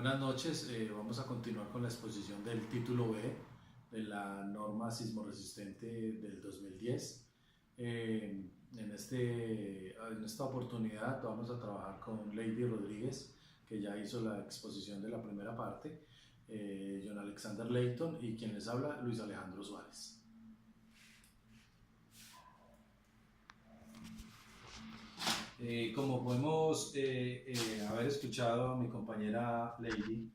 Buenas noches, vamos a continuar con la exposición del título B de la norma sismoresistente del 2010. En esta oportunidad vamos a trabajar con Lady Rodríguez, que ya hizo la exposición de la primera parte, John Alexander Layton y quien les habla, Luis Alejandro Suárez. Como podemos haber escuchado a mi compañera Lady,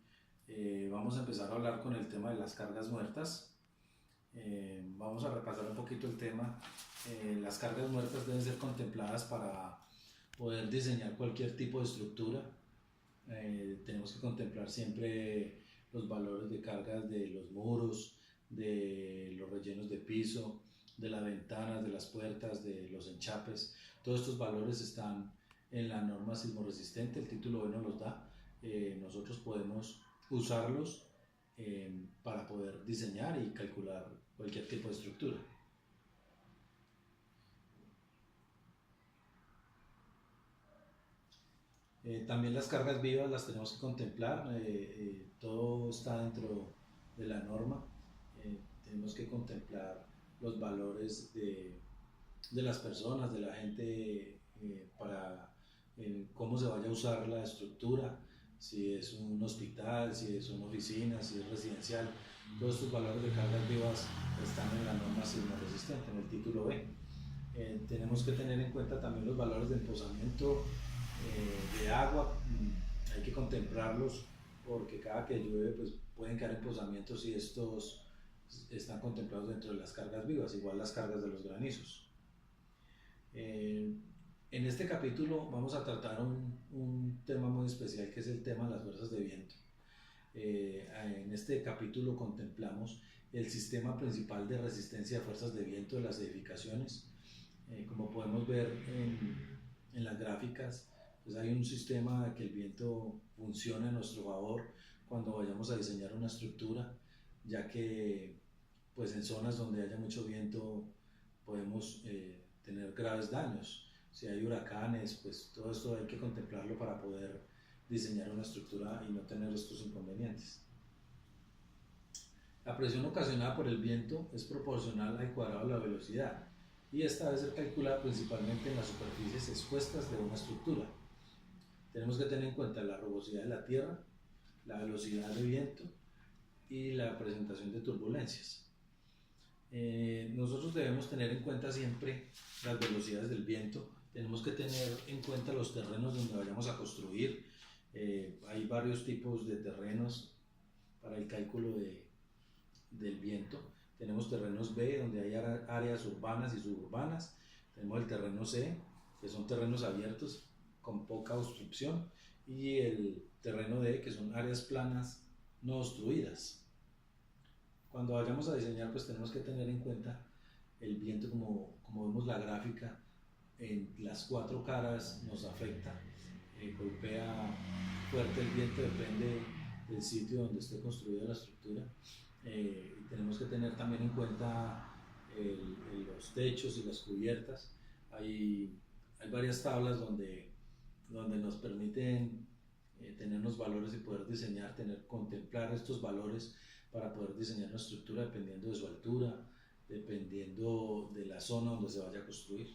vamos a empezar a hablar con el tema de las cargas muertas. Vamos a repasar un poquito el tema. Las cargas muertas deben ser contempladas para poder diseñar cualquier tipo de estructura. Tenemos que contemplar siempre los valores de cargas de los muros, de los rellenos de piso, de las ventanas, de las puertas, de los enchapes. Todos estos valores están en la norma sismoresistente, el título B nos los da. Nosotros podemos usarlos para poder diseñar y calcular cualquier tipo de estructura. También las cargas vivas las tenemos que contemplar, todo está dentro de la norma. Tenemos que contemplar los valores de las personas, de la gente, para cómo se vaya a usar la estructura, si es un hospital, si es una oficina, si es residencial. Todos estos valores de cargas vivas están en la norma sismoresistente, en el título B. Tenemos que tener en cuenta también los valores de emposamiento de agua. Hay que contemplarlos porque cada que llueve pues, pueden caer emposamientos y estos están contemplados dentro de las cargas vivas, igual las cargas de los granizos. En este capítulo vamos a tratar un tema muy especial, que es el tema de las fuerzas de viento. En este capítulo contemplamos el sistema principal de resistencia a fuerzas de viento de las edificaciones. Como podemos ver en las gráficas, pues hay un sistema que el viento funciona a nuestro favor cuando vayamos a diseñar una estructura, ya que pues en zonas donde haya mucho viento podemos tener graves daños. Si hay huracanes, pues todo esto hay que contemplarlo para poder diseñar una estructura y no tener estos inconvenientes. La presión ocasionada por el viento es proporcional al cuadrado de la velocidad y esta debe ser calculada principalmente en las superficies expuestas de una estructura. Tenemos que tener en cuenta la rugosidad de la tierra, la velocidad de viento y la presentación de turbulencias. Nosotros debemos tener en cuenta siempre las velocidades del viento. Tenemos que tener en cuenta los terrenos donde vayamos a construir. Hay varios tipos de terrenos para el cálculo del viento. Tenemos terrenos B, donde hay áreas urbanas y suburbanas. Tenemos el terreno C, que son terrenos abiertos con poca obstrucción, y el terreno D, que son áreas planas no obstruidas. Cuando vayamos a diseñar, pues tenemos que tener en cuenta el viento, como vemos la gráfica, en las cuatro caras nos afecta, golpea fuerte el viento, depende del sitio donde esté construida la estructura. Tenemos que tener también en cuenta los techos y las cubiertas. Hay varias tablas donde nos permiten tener los valores y poder diseñar, contemplar estos valores para poder diseñar una estructura dependiendo de su altura, dependiendo de la zona donde se vaya a construir.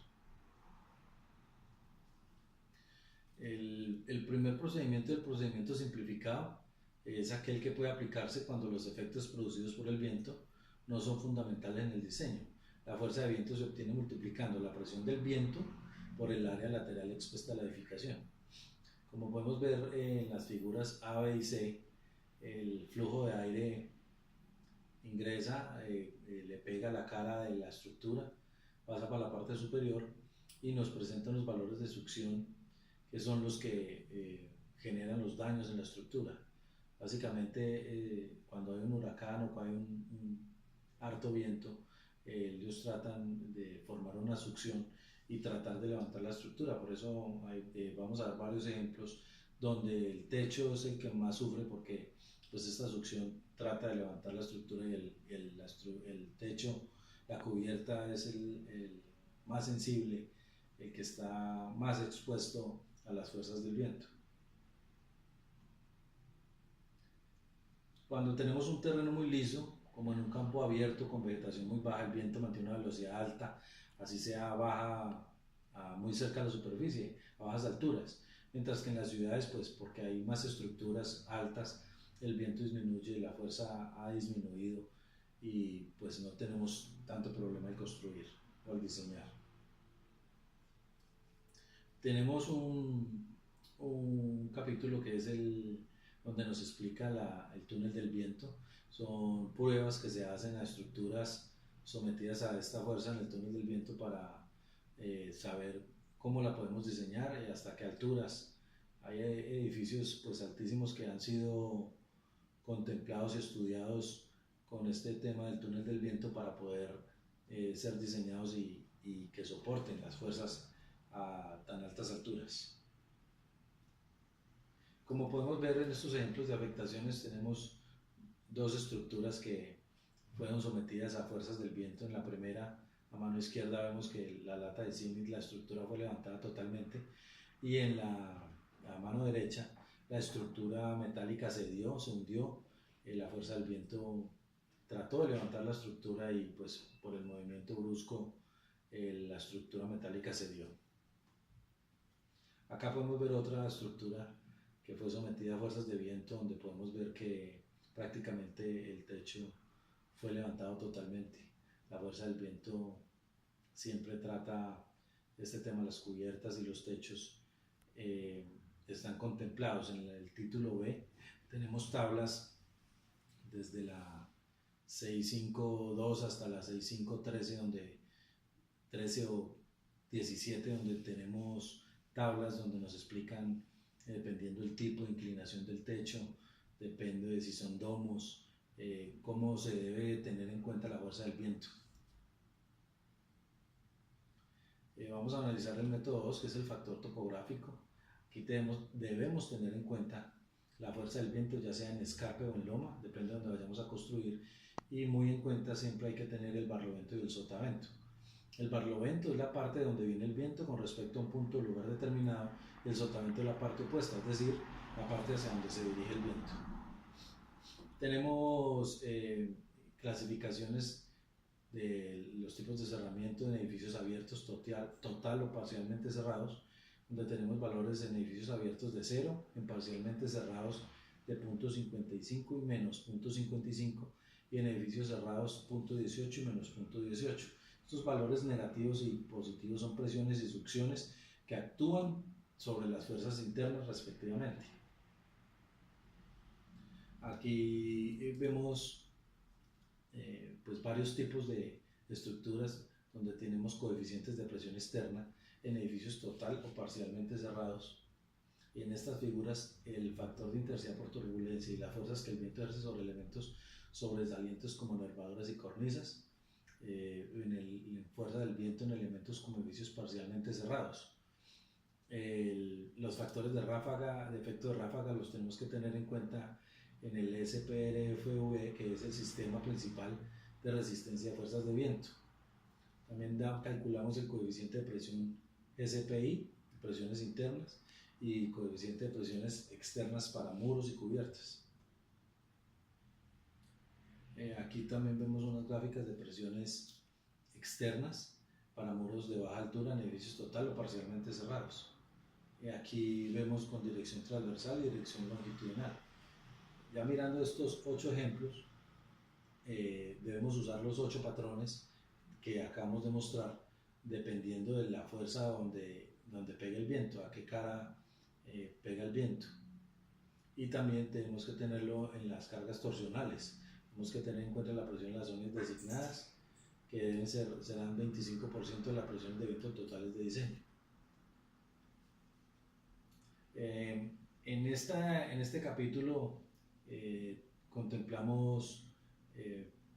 El primer procedimiento, el procedimiento simplificado, es aquel que puede aplicarse cuando los efectos producidos por el viento no son fundamentales en el diseño. La fuerza de viento se obtiene multiplicando la presión del viento por el área lateral expuesta a la edificación. Como podemos ver en las figuras A, B y C, el flujo de aire ingresa, le pega a la cara de la estructura, pasa para la parte superior y nos presenta los valores de succión, que son los que generan los daños en la estructura. Básicamente, cuando hay un huracán o cuando hay un harto viento, ellos tratan de formar una succión y tratar de levantar la estructura. Por eso vamos a dar varios ejemplos donde el techo es el que más sufre, porque pues esta succión trata de levantar la estructura y el techo, la cubierta es el más sensible, el que está más expuesto a las fuerzas del viento. Cuando tenemos un terreno muy liso, como en un campo abierto con vegetación muy baja, el viento mantiene una velocidad alta, así sea baja, muy cerca de la superficie, a bajas alturas. Mientras que en las ciudades, pues porque hay más estructuras altas, el viento disminuye, la fuerza ha disminuido y pues no tenemos tanto problema al construir o al diseñar. Tenemos un capítulo que es donde nos explica el túnel del viento. Son pruebas que se hacen a estructuras sometidas a esta fuerza en el túnel del viento para saber cómo la podemos diseñar y hasta qué alturas. Hay edificios pues altísimos que han sido contemplados y estudiados con este tema del túnel del viento para poder ser diseñados y que soporten las fuerzas a tan altas alturas. Como podemos ver en estos ejemplos de afectaciones, tenemos dos estructuras que fueron sometidas a fuerzas del viento. En la primera, a mano izquierda, vemos que la lata de zinc, la estructura fue levantada totalmente, y en la mano derecha, la estructura metálica se hundió, la fuerza del viento trató de levantar la estructura y pues por el movimiento brusco la estructura metálica cedió. Acá podemos ver otra estructura que fue sometida a fuerzas de viento, donde podemos ver que prácticamente el techo fue levantado totalmente. La fuerza del viento siempre trata este tema, las cubiertas y los techos están contemplados. En el título B tenemos tablas desde la 652 hasta la 6513, donde 13 o 17, donde tenemos tablas donde nos explican, dependiendo del tipo de inclinación del techo, depende de si son domos, cómo se debe tener en cuenta la fuerza del viento. Vamos a analizar el método 2, que es el factor topográfico. Aquí debemos tener en cuenta la fuerza del viento, ya sea en escarpe o en loma, depende de donde vayamos a construir, y muy en cuenta siempre hay que tener el barlovento y el sotavento. El barlovento es la parte de donde viene el viento con respecto a un punto o lugar determinado, y el sotavento es la parte opuesta, es decir, la parte hacia donde se dirige el viento. Tenemos clasificaciones de los tipos de cerramiento en edificios abiertos, total o parcialmente cerrados, donde tenemos valores en edificios abiertos de 0, en parcialmente cerrados de 0.55 y menos 0.55, y en edificios cerrados 0.18 y menos 0.18. Estos valores negativos y positivos son presiones y succiones que actúan sobre las fuerzas internas respectivamente. Aquí vemos pues varios tipos de estructuras donde tenemos coeficientes de presión externa en edificios total o parcialmente cerrados. Y en estas figuras el factor de intensidad por turbulencia y las fuerzas que el viento ejerce sobre elementos sobresalientes como nervaduras y cornisas, en fuerza del viento en elementos como edificios parcialmente cerrados. Los factores de ráfaga, de efecto de ráfaga, los tenemos que tener en cuenta en el SPRFV, que es el sistema principal de resistencia a fuerzas de viento. También calculamos el coeficiente de presión SPI, presiones internas, y coeficiente de presiones externas para muros y cubiertas. Aquí también vemos unas gráficas de presiones externas para muros de baja altura en edificios total o parcialmente cerrados. Aquí vemos con dirección transversal y dirección longitudinal. Ya mirando estos 8 ejemplos, debemos usar los 8 patrones que acabamos de mostrar, dependiendo de la fuerza donde pega el viento, a qué cara pega el viento. Y también tenemos que tenerlo en las cargas torsionales. Tenemos que tener en cuenta la presión en las zonas designadas, que serán 25% de la presión de viento totales de diseño. En este capítulo contemplamos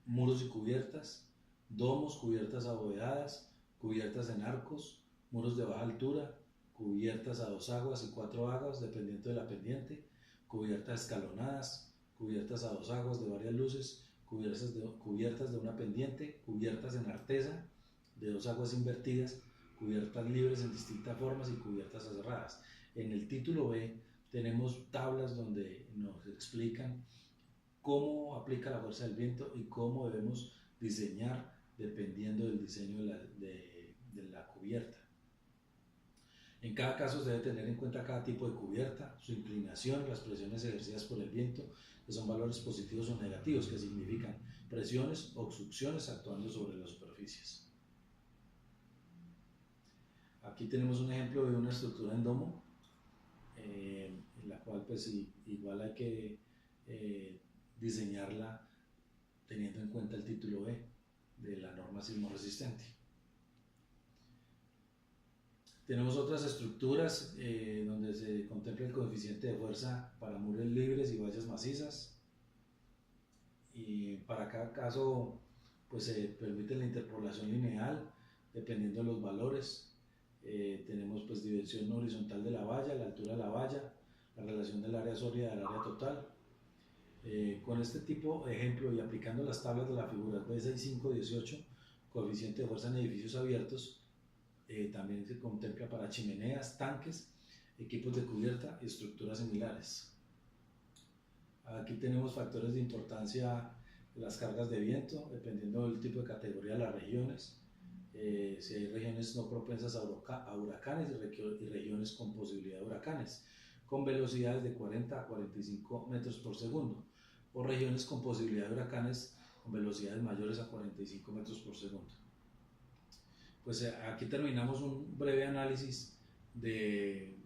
muros y cubiertas, domos, cubiertas abovedadas, cubiertas en arcos, muros de baja altura, cubiertas a 2 aguas y 4 aguas dependiendo de la pendiente, cubiertas escalonadas, cubiertas a 2 aguas de varias luces, cubiertas de una pendiente, cubiertas en artesa de 2 aguas invertidas, cubiertas libres en distintas formas y cubiertas aserradas. En el título B tenemos tablas donde nos explican cómo aplica la fuerza del viento y cómo debemos diseñar dependiendo del diseño de la cubierta. En cada caso se debe tener en cuenta cada tipo de cubierta, su inclinación, las presiones ejercidas por el viento, que son valores positivos o negativos, que significan presiones o succiones actuando sobre las superficies. Aquí tenemos un ejemplo de una estructura en domo, en la cual pues igual hay que diseñarla teniendo en cuenta el título E de la norma sismo resistente. Tenemos otras estructuras donde se contempla el coeficiente de fuerza para muros libres y vallas macizas, y para cada caso pues se permite la interpolación lineal dependiendo de los valores. Tenemos pues dimensión horizontal de la valla, la altura de la valla, la relación del área sólida del área total. Con este tipo de ejemplo y aplicando las tablas de la figura B6518, coeficiente de fuerza en edificios abiertos, también se contempla para chimeneas, tanques, equipos de cubierta y estructuras similares. Aquí tenemos factores de importancia de las cargas de viento, dependiendo del tipo de categoría de las regiones. Si hay regiones no propensas a huracanes y regiones con posibilidad de huracanes, con velocidades de 40 a 45 metros por segundo, o regiones con posibilidad de huracanes con velocidades mayores a 45 metros por segundo. Pues aquí terminamos un breve análisis de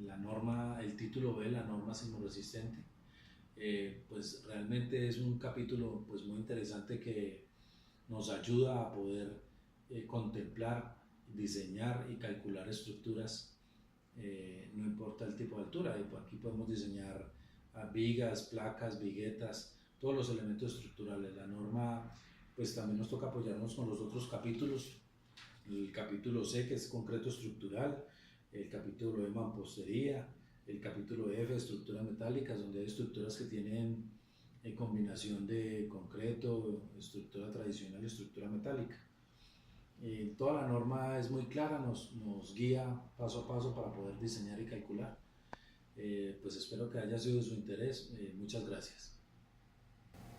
la norma, el título B, la norma sismoresistente. Pues realmente es un capítulo pues muy interesante que nos ayuda a poder contemplar, diseñar y calcular estructuras, no importa el tipo de altura. Aquí podemos diseñar vigas, placas, viguetas, todos los elementos estructurales. La norma pues también nos toca apoyarnos con los otros capítulos, el capítulo C, que es concreto estructural, el capítulo de mampostería, el capítulo F, estructuras metálicas, donde hay estructuras que tienen combinación de concreto, estructura tradicional y estructura metálica. Toda la norma es muy clara, nos guía paso a paso para poder diseñar y calcular. Pues espero que haya sido de su interés. Muchas gracias.